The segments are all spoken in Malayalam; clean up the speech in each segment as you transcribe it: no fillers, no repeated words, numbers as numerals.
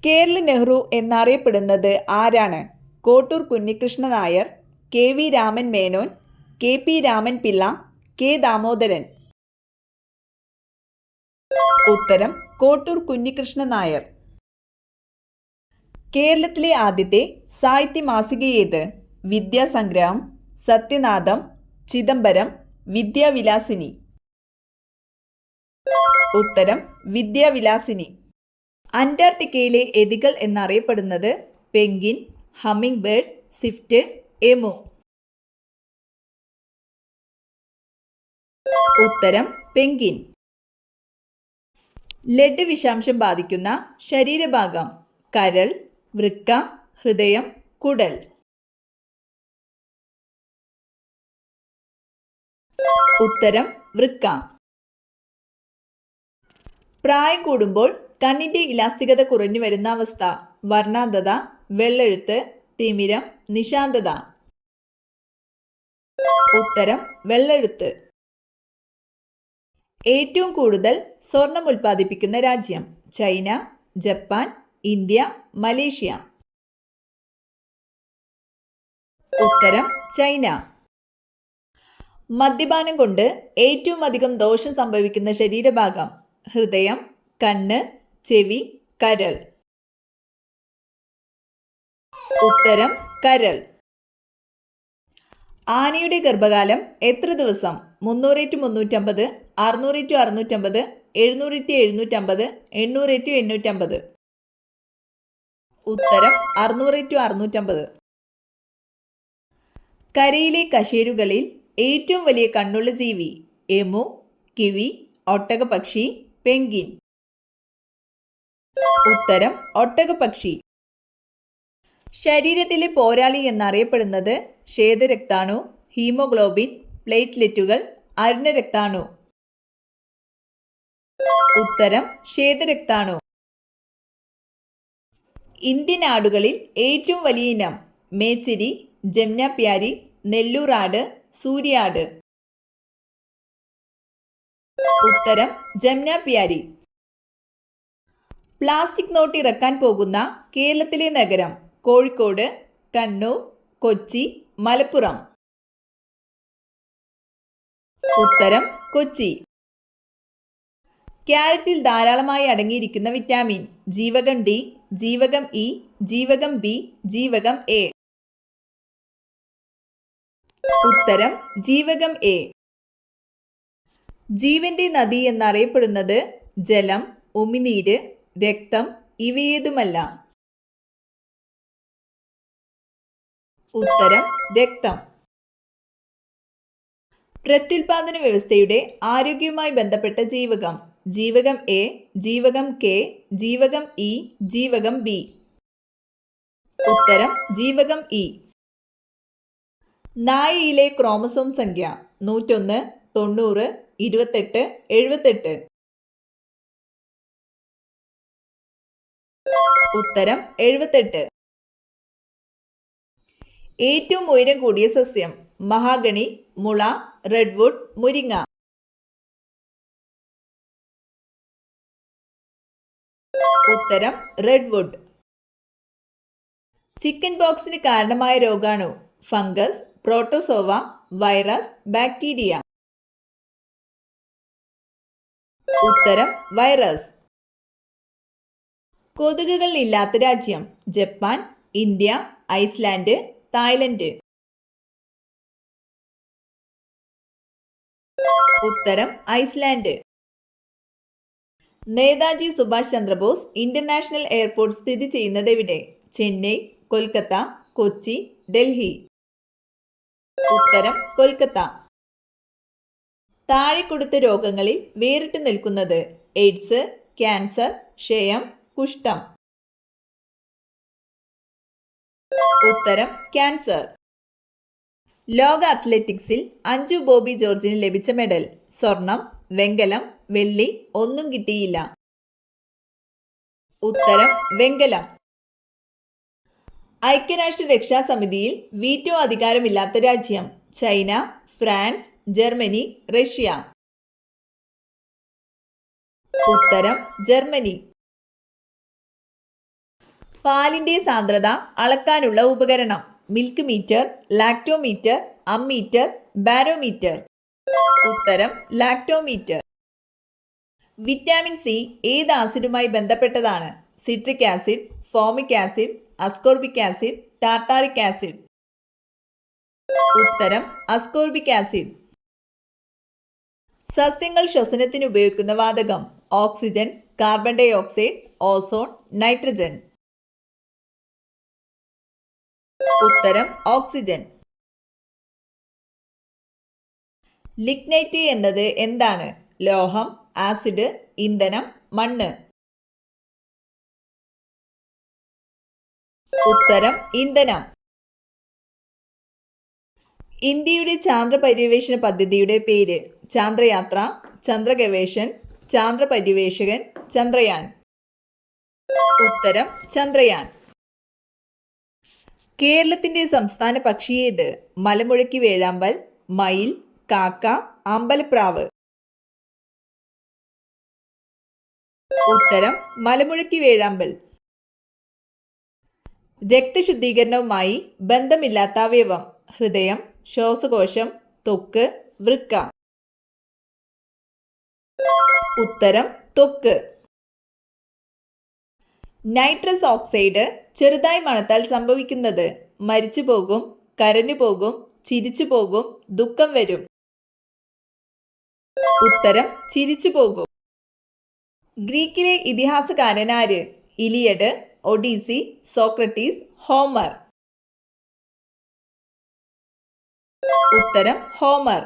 കേരള നെഹ്റു എന്നറിയപ്പെടുന്നത് ആരാണ്? Kottoor Kunhikrishnan Nair, K V Raman Menon, K P Raman Pillai, K Damodaran. ഉത്തരം കോട്ടൂർ കുഞ്ഞികൃഷ്ണൻ നായർ. കേരളത്തിലെ ആദ്യത്തെ സാഹിത്യ മാസിക ഏത്? വിദ്യാസംഗ്രഹം, സത്യനാഥം, ചിദംബരം, വിദ്യാവിലാസിനി. ഉത്തരം വിദ്യാവിലാസിനി. അന്റാർട്ടിക്കയിലെ എതികൾ എന്നറിയപ്പെടുന്നത് penguin, humming bird, Swift, emu. ഉത്തരം പെൻഗ്വിൻ. ലെഡ് വിഷാംശം ബാധിക്കുന്ന ശരീരഭാഗം? കരൾ, വൃക്ക, ഹൃദയം, കുടൽ. ഉത്തരം വൃക്ക. പ്രായം കൂടുമ്പോൾ കണ്ണിന്റെ ഇലാസ്തികത കുറഞ്ഞു വരുന്ന അവസ്ഥ? വർണ്ണാന്ധത, വെള്ളെഴുത്ത്, തിമിരം, നിശാന്തത. ഉത്തരം വെള്ളെഴുത്ത്. ഏറ്റവും കൂടുതൽ സ്വർണം ഉൽപ്പാദിപ്പിക്കുന്ന രാജ്യം? China, Japan, India, Malaysia. ഉത്തരം ചൈന. മദ്യപാനം കൊണ്ട് ഏറ്റവും അധികം ദോഷം സംഭവിക്കുന്ന ശരീരഭാഗം? ഹൃദയം, കണ്ണ്, ചെവി, കരൾ. ഉത്തരം കരൾ. ആനയുടെ ഗർഭകാലം എത്ര ദിവസം? 300-350, 600-650, 700-750, 800-850. ഉത്തരം 600-650. കരയിലെ കശേരുകളിൽ ഏറ്റവും വലിയ കണ്ണുള്ള ജീവി? എമു, കിവി, ഒട്ടകപക്ഷി, പെൻഗ്വിൻ. ഉത്തരം ഒട്ടകപക്ഷി. ശരീരത്തിലെ പോരാളി എന്നറിയപ്പെടുന്നത് ശ്വേതരക്താണു, ഹീമോഗ്ലോബിൻ, പ്ലേറ്റ്ലെറ്റുകൾ, അരുണരക്താണു. ഉത്തരം ശ്വേതരക്താണു. ഇന്ത്യൻ ആടുകളിൽ ഏറ്റവും വലിയ ഇനം? മേച്ചിരി, ജംനാപ്യാരി, നെല്ലൂർ ആട്, സൂര്യാട്. ഉത്തരം ജംനാപ്യാരി. പ്ലാസ്റ്റിക് നോട്ട് ഇറക്കാൻ പോകുന്ന കേരളത്തിലെ നഗരം? കോഴിക്കോട്, കണ്ണൂർ, കൊച്ചി, മലപ്പുറം. ഉത്തരം കൊച്ചി. ക്യാരറ്റിൽ ധാരാളമായി അടങ്ങിയിരിക്കുന്ന വിറ്റാമിൻ? ജീവകം ഡി, ജീവകം ഇ, ജീവകം ബി, ജീവകം എ. ഉത്തരം ജീവകം എ. ജീവന്റെ നദി എന്നറിയപ്പെടുന്നത് ജലം, ഉമിനീര്, രക്തം, ഇവയേതുമല്ല? ഉത്തരം രക്തം. പ്രത്യുൽപാദന വ്യവസ്ഥയുടെ ആരോഗ്യവുമായി ബന്ധപ്പെട്ട ജീവകം? ജീവകം എ, ജീവകം കെ, ജീവകം ഇ, ജീവകം ബി. ഉത്തരം ജീവകം ഇ. നായയിലെ ക്രോമസോം സംഖ്യ? 101, 90, 28, 78. ഉത്തരം 78. ഏറ്റവും ഉയരം കൂടിയ സസ്യം? മഹാഗണി, മുള, റെഡ്വുഡ്, മുരിങ്ങ. ഉത്തരം റെഡ്വുഡ്. ചിക്കൻ പോക്സിന് കാരണമായ രോഗാണു? Fungus, protozoa, virus, bacteria. ഉത്തരം വൈറസ്. കൊതുകുകൾ ഇല്ലാത്ത രാജ്യം? Japan, India, Iceland, Thailand. ഉത്തരം Iceland. Netaji Subhash Chandrabose international airport സ്ഥിതി ചെയ്യുന്നത് എവിടെ? ചെന്നൈ, കൊൽക്കത്ത, കൊച്ചി, ഡൽഹി. ഉത്തരം കൊൽക്കത്ത. താഴെ കൊടുത്ത രോഗങ്ങളിൽ വേറിട്ട് നിൽക്കുന്നത്? എയ്ഡ്സ്, ക്യാൻസർ, ക്ഷയം, കുഷ്ഠം. ഉത്തരം ക്യാൻസർ. ലോക അത്ലറ്റിക്സിൽ അഞ്ജു ബോബി ജോർജിന് ലഭിച്ച മെഡൽ? സ്വർണം, വെങ്കലം, വെള്ളി, ഒന്നും കിട്ടിയില്ല. ഉത്തരം വെങ്കലം. ഐക്യരാഷ്ട്ര രക്ഷാസമിതിയിൽ വീറ്റോ അധികാരമില്ലാത്ത രാജ്യം? China, France, Germany, Russia. ഉത്തരം ജർമ്മനി. പാലിൻ്റെ സാന്ദ്രത അളക്കാനുള്ള ഉപകരണം. Milk meter, lactometer, ammeter, barometer. ഉത്തരം ലാക്ടോമീറ്റർ. വിറ്റാമിൻ സി ഏത് ആസിഡുമായി ബന്ധപ്പെട്ടതാണ്? Citric acid, formic acid, ascorbic acid, tartaric acid. ഉത്തരം അസ്കോർബിക് ആസിഡ്. സസ്യങ്ങൾ ശ്വസനത്തിന് ഉപയോഗിക്കുന്ന വാതകം. Oxygen, carbon dioxide, ozone, nitrogen. ഉത്തരം ഓക്സിജൻ. ലിഗ്നൈറ്റ് എന്നത് എന്താണ്? ലോഹം, ആസിഡ്, ഇന്ധനം, മണ്ണ്. ഉത്തരം ഇന്ധനം. ഇന്ത്യയുടെ ചാന്ദ്ര പര്യവേഷണ പദ്ധതിയുടെ പേര്? ചാന്ദ്രയാത്ര, ചന്ദ്രഗവേഷൻ, ചാന്ദ്ര പര്യവേഷകൻ, ചന്ദ്രയാൻ. ഉത്തരം ചന്ദ്രയാൻ. കേരളത്തിന്റെ സംസ്ഥാന പക്ഷി ഏത്? മലമുഴക്കി വേഴാമ്പൽ, മയിൽ, കാക്ക, അമ്പലപ്രാവ്. ഉത്തരം മലമുഴക്കി വേഴാമ്പൽ. രക്തശുദ്ധീകരണവുമായി ബന്ധമില്ലാത്ത അവയവം. ഹൃദയം, ശ്വാസകോശം, ത്വക്ക്, വൃക്ക. ഉത്തരം ത്വക്ക്. നൈട്രസ് ഓക്സൈഡ് ചെറുതായി മണത്താൽ സംഭവിക്കുന്നത്? മരിച്ചു പോകും, കരഞ്ഞു പോകും, ചിരിച്ചു പോകും, ദുഃഖം വരും. ഉത്തരം ചിരിച്ചു പോകും. ഗ്രീക്കിലെ ഇതിഹാസകാരനാര്? Iliad, Odyssey, Socrates, Homer. ഉത്തരം ഹോമർ.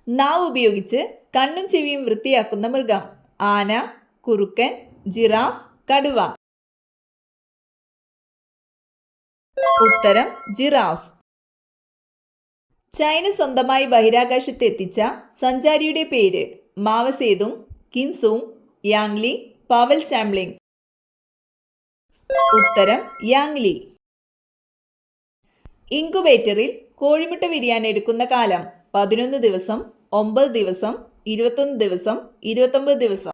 നാവ് ഉപയോഗിച്ച് കണ്ണും ചെവിയും വൃത്തിയാക്കുന്ന മൃഗം. ആന, കുറുക്കൻ, ജിറാഫ്, കടുവ. ഉത്തരം ജിറാഫ്. ചൈന സ്വന്തമായി ബഹിരാകാശത്ത് എത്തിച്ച സഞ്ചാരിയുടെ പേര്? മാവസേതുങ്, കിൻസൂങ്, യാങ്ലി, പവൽ ചാംലിംഗ്. ഉത്തരം യാങ്ലി. ഇൻകുബേറ്ററിൽ കോഴിമുട്ട വിരിയാൻ എടുക്കുന്ന കാലം? 11 ദിവസം, 9 ദിവസം, 21 ദിവസം, 29 ദിവസം.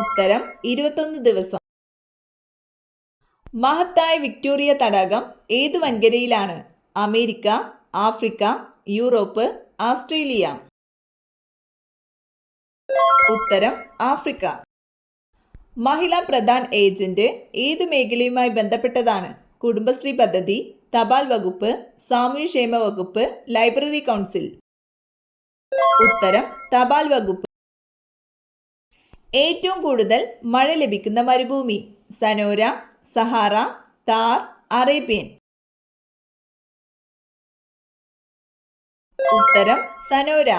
ഉത്തരം 21 ദിവസം. മഹത്തായ വിക്ടോറിയ തടാകം ഏതു വൻകരയിലാണ്? America, Africa, Europe, Australia. ഉത്തരം ആഫ്രിക്ക. മഹിളാ പ്രധാൻ ഏജന്റ് ഏതു മേഖലയുമായി ബന്ധപ്പെട്ടതാണ്? കുടുംബശ്രീ പദ്ധതി, തപാൽ വകുപ്പ്, സാമൂഹ്യക്ഷേമ വകുപ്പ്, ലൈബ്രറി കൗൺസിൽ. ഉത്തരം തപാൽ വകുപ്പ്. ഏറ്റവും കൂടുതൽ മഴ ലഭിക്കുന്ന മരുഭൂമി? സനോര, സഹാറ, താർ, അറേബ്യൻ. ഉത്തരം സനോര.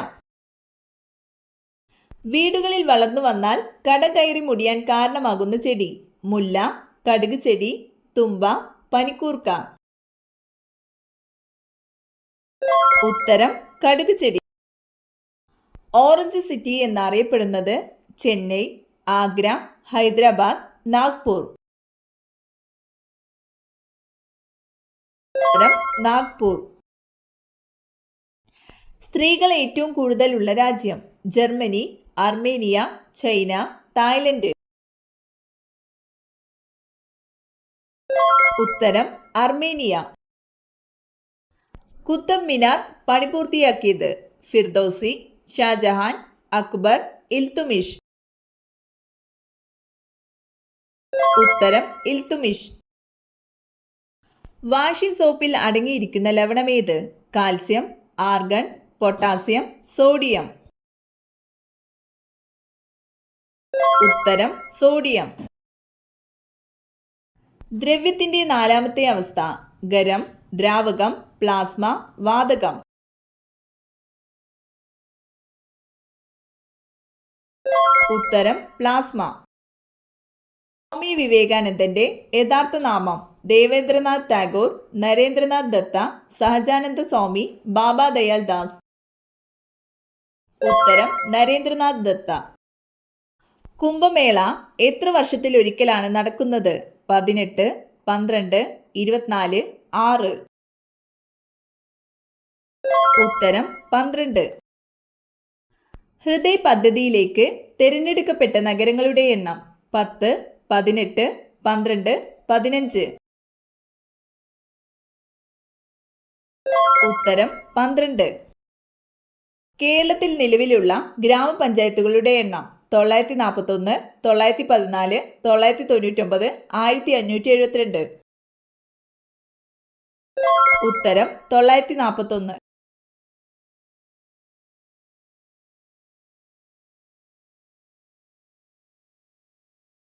വീടുകളിൽ വളർന്നു വന്നാൽ കടകയറി മുടിയാൻ കാരണമാകുന്ന ചെടി? മുല്ല, കടുക് ചെടി, തുമ്പ, പനിക്കൂർക്ക. ഉത്തരം കടുക് ചെടി. ഓറഞ്ച് സിറ്റി എന്നറിയപ്പെടുന്നത്? ചെന്നൈ, ആഗ്ര, ഹൈദരാബാദ്, നാഗ്പൂർ. ഉത്തരം നാഗ്പൂർ. സ്ത്രീകൾ ഏറ്റവും കൂടുതലുള്ള രാജ്യം? Germany, Armenia, China, Thailand. ഉത്തരം അർമേനിയ. കുത്തബ് മിനാർ പണിപൂർത്തിയാക്കിയത്? ഫിർദൌസി, ഷാജഹാൻ, അക്ബർ, ഇൽത്തുമിഷ്. ഉത്തരം ഇൽത്തുമിഷ്. വാഷിംഗ് സോപ്പിൽ അടങ്ങിയിരിക്കുന്ന ലവണമേത്? Calcium, argon, potassium, sodium. ഉത്തരം സോഡിയം. ദ്രവ്യത്തിന്റെ നാലാമത്തെ അവസ്ഥ? ഖരം, ദ്രാവകം, പ്ലാസ്മ, വാതകം. ഉത്തരം പ്ലാസ്മ. സ്വാമി വിവേകാനന്ദന്റെ യഥാർത്ഥ നാമം? ദേവേന്ദ്രനാഥ് ടാഗോർ, നരേന്ദ്രനാഥ് ദത്ത, സഹജാനന്ദ സ്വാമി, ബാബ ദയാൽ ദാസ്. ഉത്തരം നരേന്ദ്രനാഥ് ദത്ത. കുംഭമേള എത്ര വർഷത്തിലൊരിക്കലാണ് നടക്കുന്നത്? 18, 12, 24, 6. ഉത്തരം 12. ഹൃദയ് പദ്ധതിയിലേക്ക് തിരഞ്ഞെടുക്കപ്പെട്ട നഗരങ്ങളുടെ എണ്ണം? 10, 18, 12, 15. ഉത്തരം 12. കേരളത്തിൽ നിലവിലുള്ള ഗ്രാമപഞ്ചായത്തുകളുടെ എണ്ണം 941, 914, 999, 1572. ഉത്തരം 941.